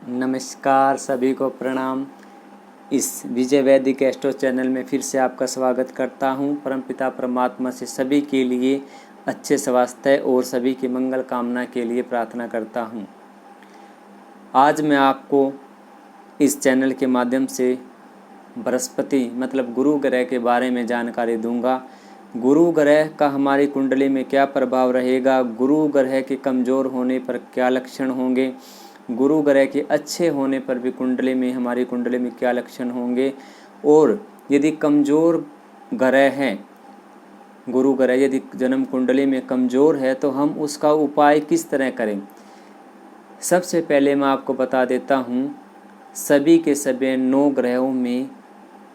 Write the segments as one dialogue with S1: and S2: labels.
S1: नमस्कार, सभी को प्रणाम। इस विजय वैदिक एस्ट्रो चैनल में फिर से आपका स्वागत करता हूं। परमपिता परमात्मा से सभी के लिए अच्छे स्वास्थ्य और सभी की मंगल कामना के लिए प्रार्थना करता हूं। आज मैं आपको इस चैनल के माध्यम से बृहस्पति मतलब गुरु ग्रह के बारे में जानकारी दूंगा। गुरु ग्रह का हमारी कुंडली में क्या प्रभाव रहेगा, गुरु ग्रह के कमज़ोर होने पर क्या लक्षण होंगे, गुरु ग्रह के अच्छे होने पर भी हमारी कुंडली में क्या लक्षण होंगे, और यदि कमज़ोर ग्रह है, गुरु ग्रह यदि जन्म कुंडली में कमज़ोर है तो हम उसका उपाय किस तरह करें। सबसे पहले मैं आपको बता देता हूँ, सभी के सभी 9 ग्रहों में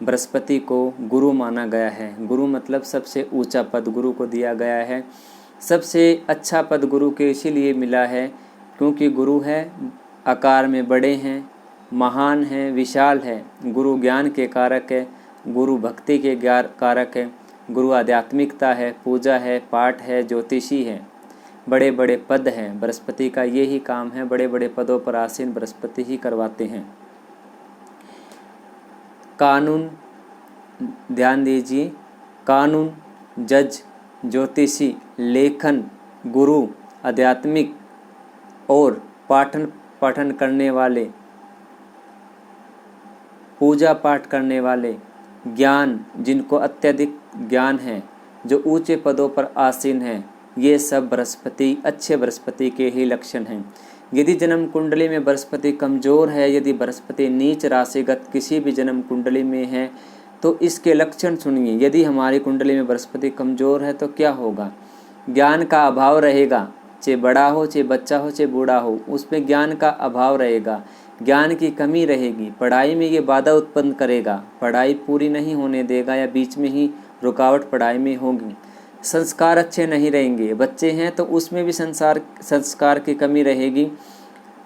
S1: बृहस्पति को गुरु माना गया है। गुरु मतलब सबसे ऊंचा पद गुरु को दिया गया है। सबसे अच्छा पद गुरु के इसीलिए मिला है क्योंकि गुरु है, आकार में बड़े हैं, महान हैं, विशाल है। गुरु ज्ञान के कारक है, गुरु भक्ति के कारक है, गुरु आध्यात्मिकता है, पूजा है, पाठ है, ज्योतिषी है, बड़े बड़े पद हैं। बृहस्पति का यही काम है, बड़े बड़े पदों पर आसीन बृहस्पति ही करवाते हैं। कानून, ध्यान दीजिए, कानून, जज, ज्योतिषी, लेखन, गुरु, आध्यात्मिक और पाठन करने वाले, पूजा पाठ करने वाले, ज्ञान जिनको अत्यधिक ज्ञान है, जो ऊंचे पदों पर आसीन हैं, ये सब बृहस्पति, अच्छे बृहस्पति के ही लक्षण हैं। यदि जन्म कुंडली में बृहस्पति कमज़ोर है, यदि बृहस्पति नीच राशिगत किसी भी जन्म कुंडली में है तो इसके लक्षण सुनिए। यदि हमारी कुंडली में बृहस्पति कमज़ोर है तो क्या होगा। ज्ञान का अभाव रहेगा, चाहे बड़ा हो, चाहे बच्चा हो, चाहे बूढ़ा हो, उसमें ज्ञान का अभाव रहेगा, ज्ञान की कमी रहेगी। पढ़ाई में ये बाधा उत्पन्न करेगा, पढ़ाई पूरी नहीं होने देगा या बीच में ही रुकावट पढ़ाई में होगी। संस्कार अच्छे नहीं रहेंगे, बच्चे हैं तो उसमें भी संस्कार की कमी रहेगी,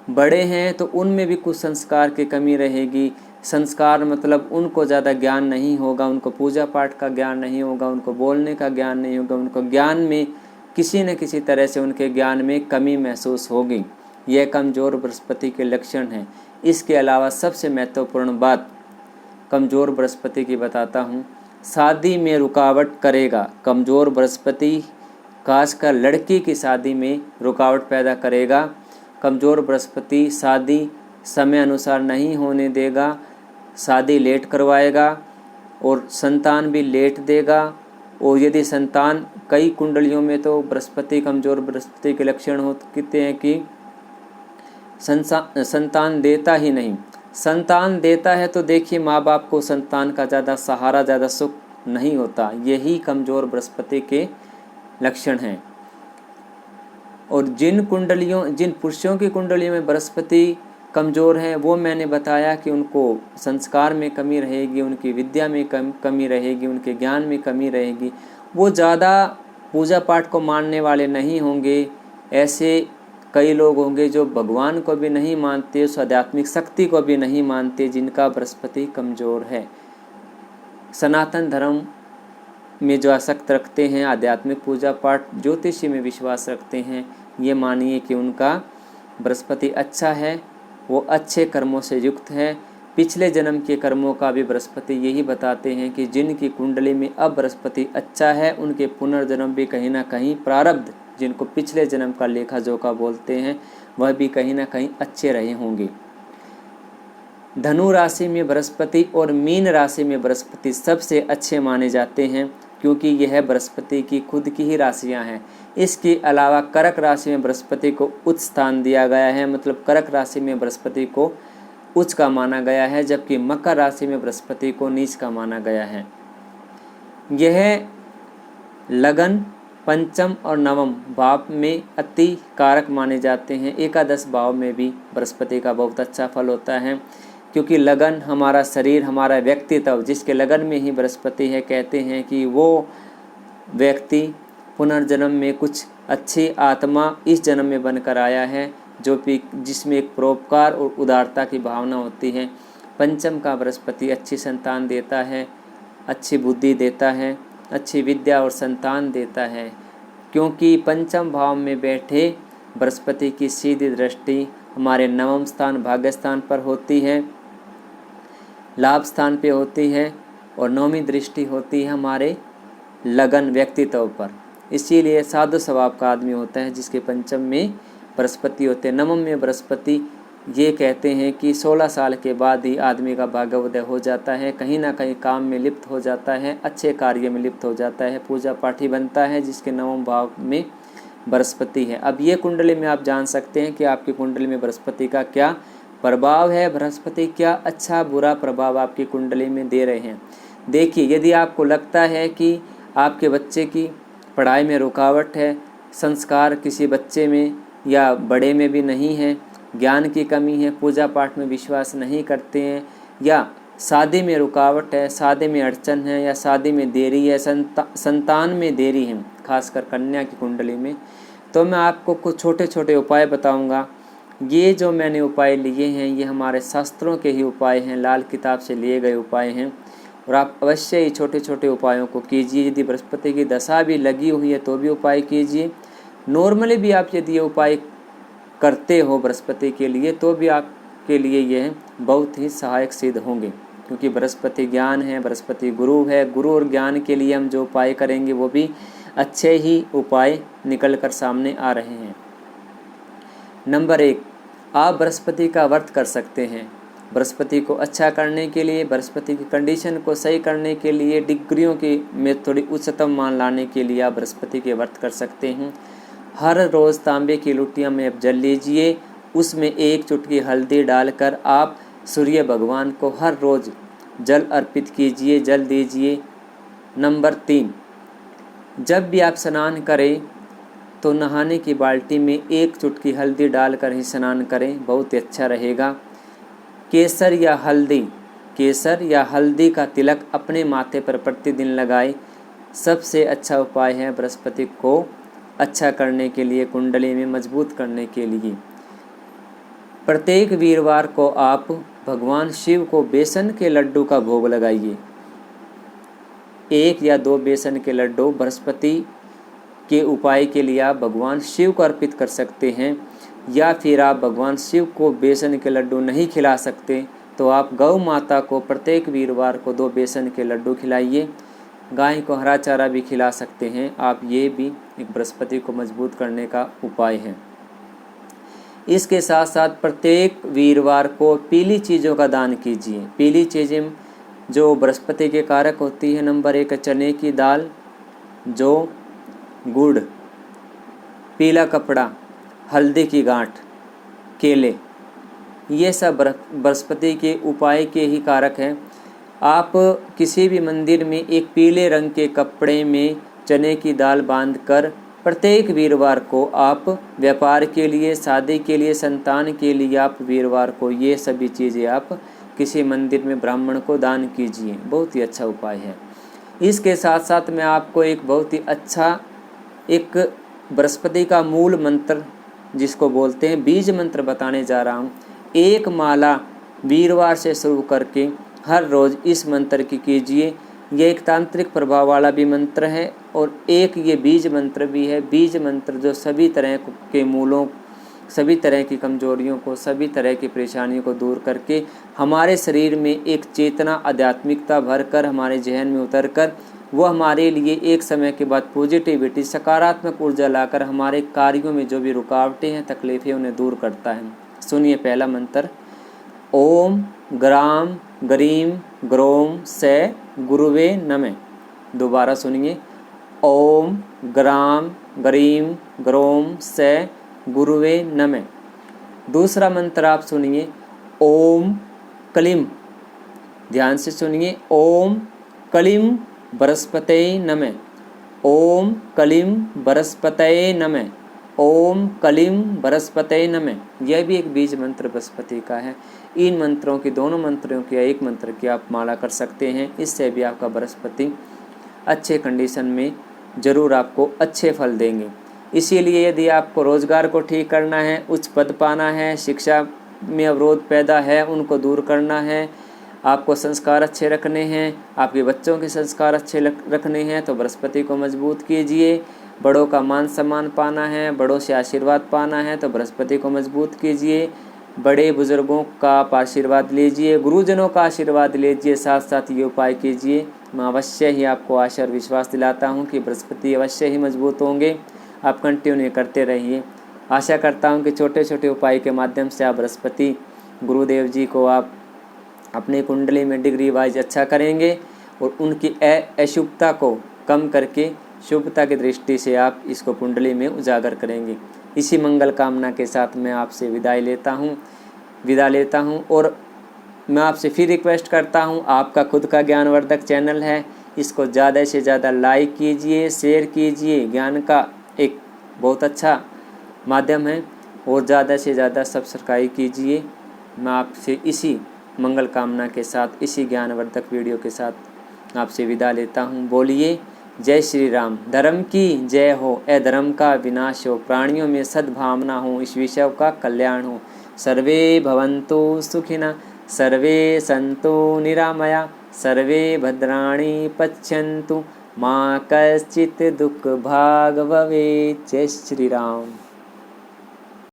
S1: बड़े हैं तो उनमें भी कुछ संस्कार की कमी रहेगी। संस्कार मतलब उनको ज़्यादा ज्ञान नहीं होगा, उनको पूजा पाठ का ज्ञान नहीं होगा, उनको बोलने का ज्ञान नहीं होगा, उनको ज्ञान में किसी न किसी तरह से उनके ज्ञान में कमी महसूस होगी। यह कमज़ोर बृहस्पति के लक्षण हैं। इसके अलावा सबसे महत्वपूर्ण बात कमज़ोर बृहस्पति की बताता हूँ, शादी में रुकावट करेगा। कमज़ोर बृहस्पति खासकर लड़की की शादी में रुकावट पैदा करेगा। कमज़ोर बृहस्पति शादी समय अनुसार नहीं होने देगा, शादी लेट करवाएगा और संतान भी लेट देगा। और यदि संतान, कई कुंडलियों में तो बृहस्पति, कमज़ोर बृहस्पति के लक्षण होते हैं कि संतान देता ही नहीं। संतान देता है तो देखिए माँ बाप को संतान का ज़्यादा सहारा, ज़्यादा सुख नहीं होता। यही कमज़ोर बृहस्पति के लक्षण हैं। और जिन पुरुषों की कुंडलियों में बृहस्पति कमज़ोर है, वो मैंने बताया कि उनको संस्कार में कमी रहेगी, उनकी विद्या में कमी रहेगी, उनके ज्ञान में कमी रहेगी। वो ज़्यादा पूजा पाठ को मानने वाले नहीं होंगे। ऐसे कई लोग होंगे जो भगवान को भी नहीं मानते, उस आध्यात्मिक शक्ति को भी नहीं मानते, जिनका बृहस्पति कमज़ोर है। सनातन धर्म में जो आसक्त रखते हैं, आध्यात्मिक पूजा पाठ, ज्योतिषी में विश्वास रखते हैं, ये मानिए कि उनका बृहस्पति अच्छा है, वो अच्छे कर्मों से युक्त है। पिछले जन्म के कर्मों का भी बृहस्पति यही बताते हैं कि जिनकी कुंडली में अब बृहस्पति अच्छा है, उनके पुनर्जन्म भी कहीं ना कहीं प्रारब्ध, जिनको पिछले जन्म का लेखा जोखा बोलते हैं, वह भी कहीं ना कहीं अच्छे रहे होंगे। धनु राशि में बृहस्पति और मीन राशि में बृहस्पति सबसे अच्छे माने जाते हैं क्योंकि यह बृहस्पति की खुद की ही राशियां हैं। इसके अलावा कर्क राशि में बृहस्पति को उच्च स्थान दिया गया है, मतलब कर्क राशि में बृहस्पति को उच्च का माना गया है, जबकि मकर राशि में बृहस्पति को नीच का माना गया है। यह लगन, पंचम और नवम भाव में अति कारक माने जाते हैं। एकादश भाव में भी बृहस्पति का बहुत अच्छा फल होता है क्योंकि लगन हमारा शरीर, हमारा व्यक्तित्व, जिसके लगन में ही बृहस्पति है, कहते हैं कि वो व्यक्ति पुनर्जन्म में कुछ अच्छी आत्मा इस जन्म में बनकर आया है, जिसमें एक परोपकार और उदारता की भावना होती है। पंचम का बृहस्पति अच्छी संतान देता है, अच्छी बुद्धि देता है, अच्छी विद्या और संतान देता है, क्योंकि पंचम भाव में बैठे बृहस्पति की सीधी दृष्टि हमारे नवम स्थान भाग्य स्थान पर होती है, लाभ स्थान पे होती है, और नौवीं दृष्टि होती है हमारे लगन व्यक्तित्व पर। इसीलिए साधु स्वभाव का आदमी होता है जिसके पंचम में बृहस्पति होते हैं। नवम में बृहस्पति, ये कहते हैं कि 16 साल के बाद ही आदमी का भाग्योदय हो जाता है, कहीं ना कहीं काम में लिप्त हो जाता है, अच्छे कार्य में लिप्त हो जाता है, पूजा पाठी बनता है जिसके नवम भाव में बृहस्पति है। अब ये कुंडली में आप जान सकते हैं कि आपकी कुंडली में बृहस्पति का क्या प्रभाव है, बृहस्पति क्या अच्छा बुरा प्रभाव आपकी कुंडली में दे रहे हैं। देखिए, यदि आपको लगता है कि आपके बच्चे की पढ़ाई में रुकावट है, संस्कार किसी बच्चे में या बड़े में भी नहीं है, ज्ञान की कमी है, पूजा पाठ में विश्वास नहीं करते हैं, या शादी में रुकावट है, शादी में अड़चन है, या शादी में देरी है, संतान में देरी है, खासकर कन्या की कुंडली में, तो मैं आपको कुछ छोटे छोटे उपाय बताऊंगा। ये जो मैंने उपाय लिए हैं ये हमारे शास्त्रों के ही उपाय हैं, लाल किताब से लिए गए उपाय हैं, और आप अवश्य ही छोटे छोटे उपायों को कीजिए। यदि बृहस्पति की दशा भी लगी हुई है तो भी उपाय कीजिए। नॉर्मली भी आप यदि ये उपाय करते हो बृहस्पति के लिए तो भी आपके लिए यह बहुत ही सहायक सिद्ध होंगे, क्योंकि बृहस्पति ज्ञान है, बृहस्पति गुरु है। गुरु और ज्ञान के लिए हम जो उपाय करेंगे वो भी अच्छे ही उपाय निकल कर सामने आ रहे हैं। नंबर 1, आप बृहस्पति का व्रत कर सकते हैं। बृहस्पति को अच्छा करने के लिए, बृहस्पति की कंडीशन को सही करने के लिए, डिग्रियों की में थोड़ी उच्चतम मान लाने के लिए आप बृहस्पति के व्रत कर सकते हैं। हर रोज़ तांबे की लोटियां में आप जल लीजिए, उसमें 1 चुटकी हल्दी डालकर आप सूर्य भगवान को हर रोज़ जल अर्पित कीजिए, जल दीजिए। नंबर 3, जब भी आप स्नान करें तो नहाने की बाल्टी में 1 चुटकी हल्दी डालकर ही स्नान करें, बहुत ही अच्छा रहेगा। केसर या हल्दी का तिलक अपने माथे पर प्रतिदिन लगाए, सबसे अच्छा उपाय है बृहस्पति को अच्छा करने के लिए, कुंडली में मजबूत करने के लिए। प्रत्येक वीरवार को आप भगवान शिव को बेसन के लड्डू का भोग लगाइए। 1 या 2 बेसन के लड्डू बृहस्पति के उपाय के लिए आप भगवान शिव को अर्पित कर सकते हैं, या फिर आप भगवान शिव को बेसन के लड्डू नहीं खिला सकते तो आप गौ माता को प्रत्येक वीरवार को 2 बेसन के लड्डू खिलाइए। गाय को हरा चारा भी खिला सकते हैं आप, ये भी एक बृहस्पति को मजबूत करने का उपाय है। इसके साथ साथ प्रत्येक वीरवार को पीली चीज़ों का दान कीजिए। पीली चीज़ें जो बृहस्पति के कारक होती है, नंबर 1 चने की दाल, जो गुड़, पीला कपड़ा, हल्दी की गांठ, केले, ये सब बृहस्पति के उपाय के ही कारक हैं। आप किसी भी मंदिर में एक पीले रंग के कपड़े में चने की दाल बांधकर प्रत्येक वीरवार को आप व्यापार के लिए, शादी के लिए, संतान के लिए आप वीरवार को ये सभी चीज़ें आप किसी मंदिर में ब्राह्मण को दान कीजिए, बहुत ही अच्छा उपाय है। इसके साथ साथ मैं आपको एक बहुत ही अच्छा एक बृहस्पति का मूल मंत्र जिसको बोलते हैं बीज मंत्र बताने जा रहा हूँ। 1 माला वीरवार से शुरू करके हर रोज़ इस मंत्र की कीजिए। ये एक तांत्रिक प्रभाव वाला भी मंत्र है और एक ये बीज मंत्र भी है। बीज मंत्र जो सभी तरह के मूलों, सभी तरह की कमजोरियों को, सभी तरह की परेशानियों को दूर करके हमारे शरीर में एक चेतना, आध्यात्मिकता भरकर हमारे जहन में उतरकर वो हमारे लिए एक समय के बाद पॉजिटिविटी, सकारात्मक ऊर्जा लाकर हमारे कार्यों में जो भी रुकावटें हैं, तकलीफ़ें, उन्हें दूर करता है। सुनिए पहला मंत्र, ओम ग्राम ग्रीम ग्रोम से गुरुवे नमः। दोबारा सुनिए, ओम ग्राम ग्रीम ग्रोम से गुरुवे नमः। दूसरा मंत्र आप सुनिए, ओम क्लीम, ध्यान से सुनिए, ओम क्लीम बृहस्पतये नमः, ओम क्लीम बृहस्पतये नमः, ओम क्लीम बृहस्पतये नमः। यह भी एक बीज मंत्र बृहस्पति का है। इन मंत्रों की, दोनों मंत्रों की या एक मंत्र की आप माला कर सकते हैं। इससे भी आपका बृहस्पति अच्छे कंडीशन में ज़रूर आपको अच्छे फल देंगे। इसीलिए यदि आपको रोज़गार को ठीक करना है, उच्च पद पाना है, शिक्षा में अवरोध पैदा है उनको दूर करना है, आपको संस्कार अच्छे रखने हैं, आपके बच्चों के संस्कार अच्छे रखने हैं, तो बृहस्पति को मजबूत कीजिए। बड़ों का मान सम्मान पाना है, बड़ों से आशीर्वाद पाना है तो बृहस्पति को मजबूत कीजिए। बड़े बुजुर्गों का आप आशीर्वाद लीजिए, गुरुजनों का आशीर्वाद लीजिए, साथ साथ ये उपाय कीजिए। मैं अवश्य ही आपको आशा और विश्वास दिलाता हूँ कि बृहस्पति अवश्य ही मजबूत होंगे। आप कंटिन्यू करते रहिए। आशा करता हूँ कि छोटे छोटे उपाय के माध्यम से आप बृहस्पति गुरुदेव जी को आप अपनी कुंडली में डिग्री वाइज अच्छा करेंगे और उनकी अशुभता को कम करके शुभता की दृष्टि से आप इसको कुंडली में उजागर करेंगे। इसी मंगल कामना के साथ मैं आपसे विदा लेता हूँ और मैं आपसे फिर रिक्वेस्ट करता हूँ, आपका खुद का ज्ञानवर्धक चैनल है, इसको ज़्यादा से ज़्यादा लाइक कीजिए, शेयर कीजिए। ज्ञान का एक बहुत अच्छा माध्यम है और ज़्यादा से ज़्यादा सब्सक्राइब कीजिए। मैं आपसे इसी मंगल कामना के साथ, इसी ज्ञानवर्धक वीडियो के साथ आपसे विदा लेता हूँ। बोलिए जय श्री राम। धर्म की जय हो, अधर्म का विनाश हो, प्राणियों में सद्भावना हो, इस विश्व का कल्याण हो। सर्वे भवन्तु सुखिनः, सर्वे सन्तु निरामया, सर्वे भद्राणि पश्यन्तु, मा कश्चित् दुःखभाग् भवेत्। जय श्री राम।